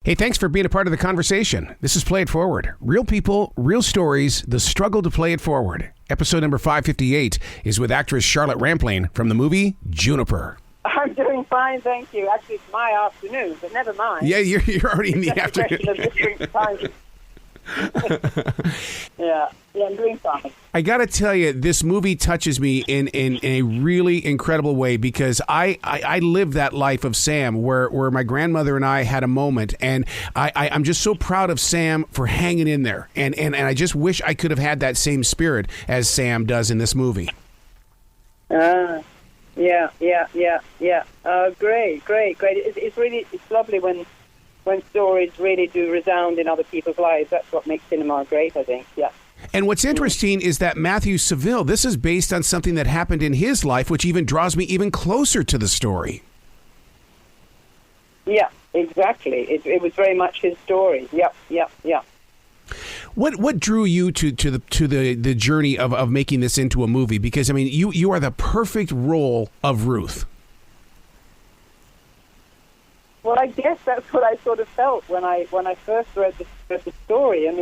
Hey, thanks for being a part of the conversation. This is Play It Forward. Real people, real stories, the struggle to play it forward. Episode number 558 is with actress Charlotte Rampling from the movie Juniper. I'm doing fine, thank you. Actually, it's my afternoon, but never mind. Yeah, you're already in the afternoon. Of different times. Yeah, I'm doing fine. I got to tell you, this movie touches me in a really incredible way because I lived that life of Sam where my grandmother and I had a moment, and I'm just so proud of Sam for hanging in there, and I just wish I could have had that same spirit as Sam does in this movie. Yeah. Great. It's lovely when stories really do resound in other people's lives. That's what makes cinema great, I think. Yeah. And what's interesting is that Matthew Seville, this is based on something that happened in his life, which even draws me even closer to the story. Yeah, exactly. It was very much his story. Yeah. What drew you to the journey of making this into a movie? Because I mean, you are the perfect role of Ruth. Well, I guess that's what I sort of felt when I first read the story, and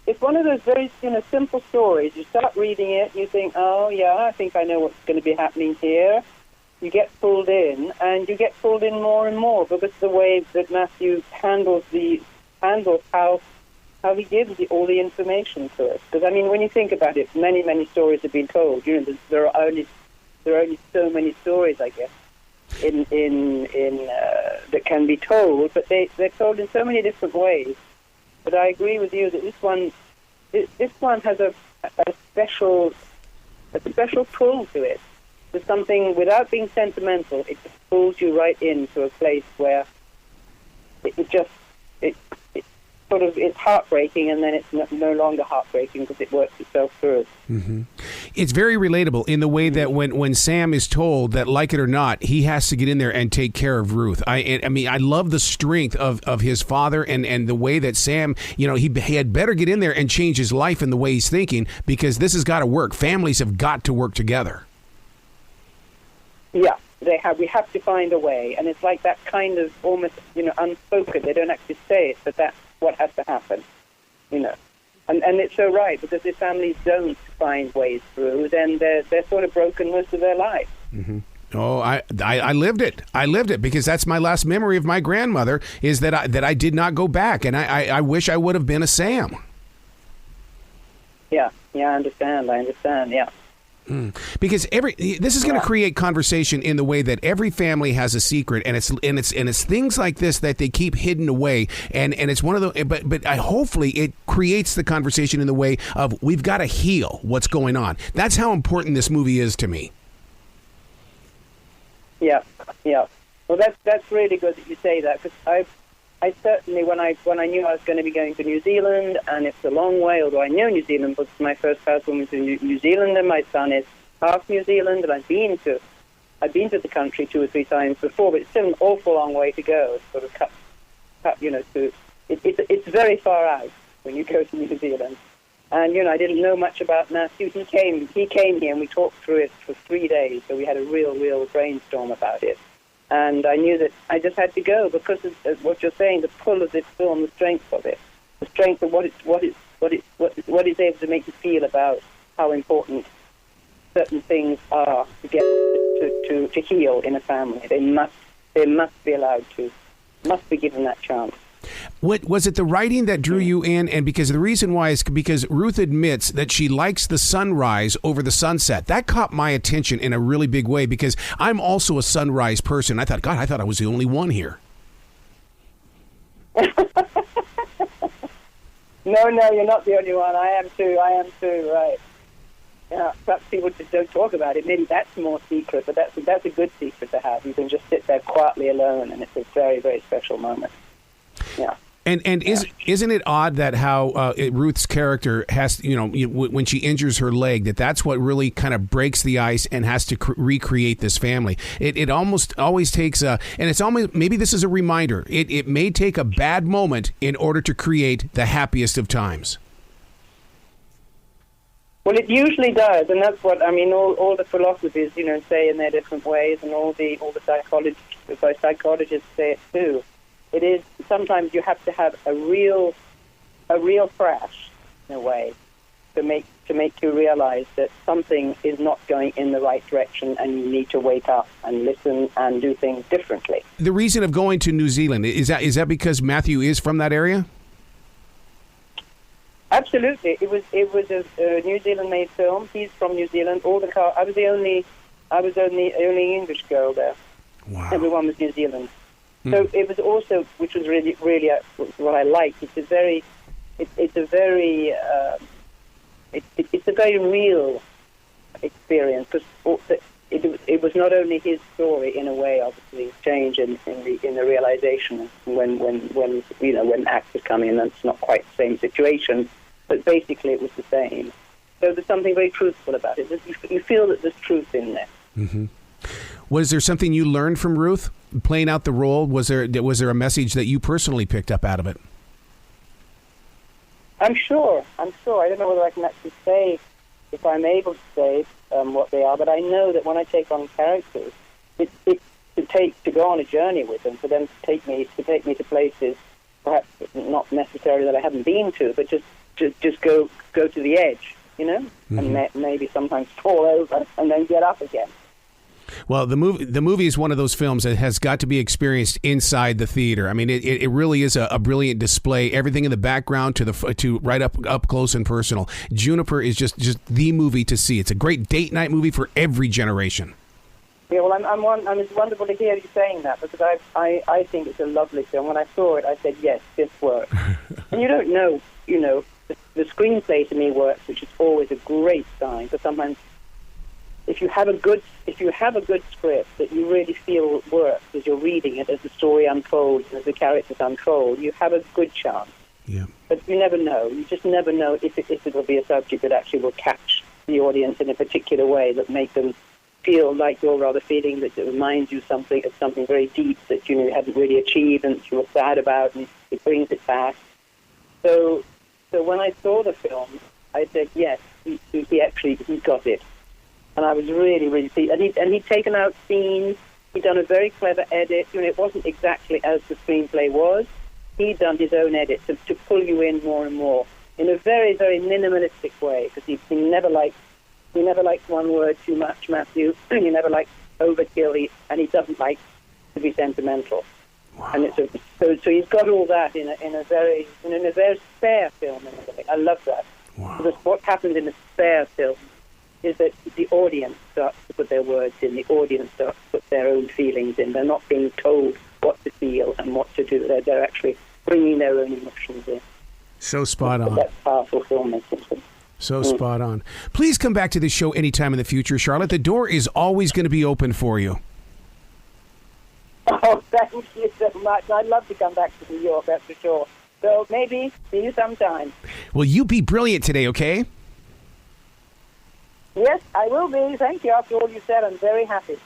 it's one of those very simple stories. You start reading it, and you think, oh yeah, I think I know what's going to be happening here. You get pulled in, and you get pulled in more and more because of the way that Matthew handles how he gives all the information to us. Because I mean, when you think about it, many stories have been told. There are only so many stories, I guess, that can be told, but they're told in so many different ways. But I agree with you that this one has a special pull to it. There's something, without being sentimental, it just pulls you right into a place where it's heartbreaking, and then it's no longer heartbreaking because it works itself through. Mm-hmm. It's very relatable in the way that when Sam is told that, like it or not, he has to get in there and take care of Ruth. I mean, I love the strength of his father and the way that Sam, he had better get in there and change his life in the way he's thinking, because this has got to work. Families have got to work together. Yeah. We have to find a way, and it's like that kind of almost, unspoken. They don't actually say it, but that's what has to happen, And it's so right, because if families don't find ways through, then they're sort of broken most of their life. Mm-hmm. Oh, I lived it. I lived it, because that's my last memory of my grandmother, is that I did not go back, and I wish I would have been a Sam. Yeah, I understand, yeah. Because this is going to create conversation in the way that every family has a secret, and it's things like this that they keep hidden away, and it's one of the but hopefully it creates the conversation in the way of, we've got to heal what's going on. That's how important this movie is to me. Yeah. Well, that's really good that you say that, because I certainly, when I knew I was going to be going to New Zealand, and it's a long way, although I know New Zealand, because my first husband was in New Zealand, and my son is half New Zealand, and I've been to the country 2 or 3 times before, but it's still an awful long way to go. It's sort of cut it's very far out when you go to New Zealand. And I didn't know much about Matthew. He came here, and we talked through it for 3 days, so we had a real brainstorm about it. And I knew that I just had to go because of what you're saying, the pull of this film, the strength of it, the strength of what it's able to make you feel about how important certain things are to get to heal in a family. They must be allowed to, must be given that chance. What was it, the writing that drew you in? And because the reason why is because Ruth admits that she likes the sunrise over the sunset. That caught my attention in a really big way, because I'm also a sunrise person. I thought I was the only one here. No, you're not the only one. I am too, right. Yeah, perhaps people just don't talk about it. Maybe that's more secret, but that's a good secret to have. You can just sit there quietly alone, and it's a very, very special moment. Yeah. And isn't it odd that how Ruth's character has, when she injures her leg, that's what really kind of breaks the ice and has to recreate this family. It almost always takes and it's almost, maybe this is a reminder, it may take a bad moment in order to create the happiest of times. Well, it usually does, and that's what, all the philosophies, say in their different ways, and all the psychologists say it too. it is sometimes you have to have a real crash in a way to make you realize that something is not going in the right direction, and you need to wake up and listen and do things differently. The reason of going to New Zealand, is that because Matthew is from that area? Absolutely, it was a New Zealand-made film. He's from New Zealand. I was the only English girl there. Wow. Everyone was New Zealand. So it was also, which was really what I liked. It's a very real experience, because it was not only his story in a way, obviously, change in the realization when actors come in, and it's not quite the same situation, but basically it was the same. So there's something very truthful about it. You feel that there's truth in there. Mm-hmm. Was there something you learned from Ruth playing out the role? Was there a message that you personally picked up out of it? I'm sure. I don't know whether I can actually say, if I'm able to say what they are, but I know that when I take on characters, it's to go on a journey with them, for them to take me to places perhaps not necessarily that I haven't been to, but just go to the edge, mm-hmm. and maybe sometimes fall over and then get up again. Well, the movie is one of those films that has got to be experienced inside the theater. I mean, it really is a brilliant display. Everything in the background to right up close and personal. Juniper is just the movie to see. It's a great date night movie for every generation. Yeah, well, it's wonderful to hear you saying that, because I think it's a lovely film. When I saw it, I said, yes, this works. And you don't know, the screenplay to me works, which is always a great sign. But sometimes, if you have a good script that you really feel works as you're reading it, as the story unfolds and as the characters unfold, you have a good chance. Yeah. But you never know. You just never know if it will be a subject that actually will catch the audience in a particular way that make them feel like you're rather feeling, that it reminds you of something very deep that you hadn't really achieved and that you were sad about, and it brings it back. So when I saw the film, I said, yes, he got it. And I was really, really pleased. And he'd taken out scenes. He'd done a very clever edit. It wasn't exactly as the screenplay was. He'd done his own edit to pull you in more and more in a very, very minimalistic way, because he never likes one word too much, Matthew. He never likes overkill, and he doesn't like to be sentimental. Wow. And so he's got all that in a very spare film. In a way. I love that. Wow. Because what happens in a spare film is that the audience starts to put their words in, the audience starts to put their own feelings in. They're not being told what to feel and what to do. They're actually bringing their own emotions in. So spot on. That's powerful filmmaking. So spot on. Please come back to this show anytime in the future, Charlotte. The door is always going to be open for you. Oh, thank you so much. I'd love to come back to New York, that's for sure. So maybe see you sometime. Will you be brilliant today, okay? Yes, I will be. Thank you. After all you said, I'm very happy.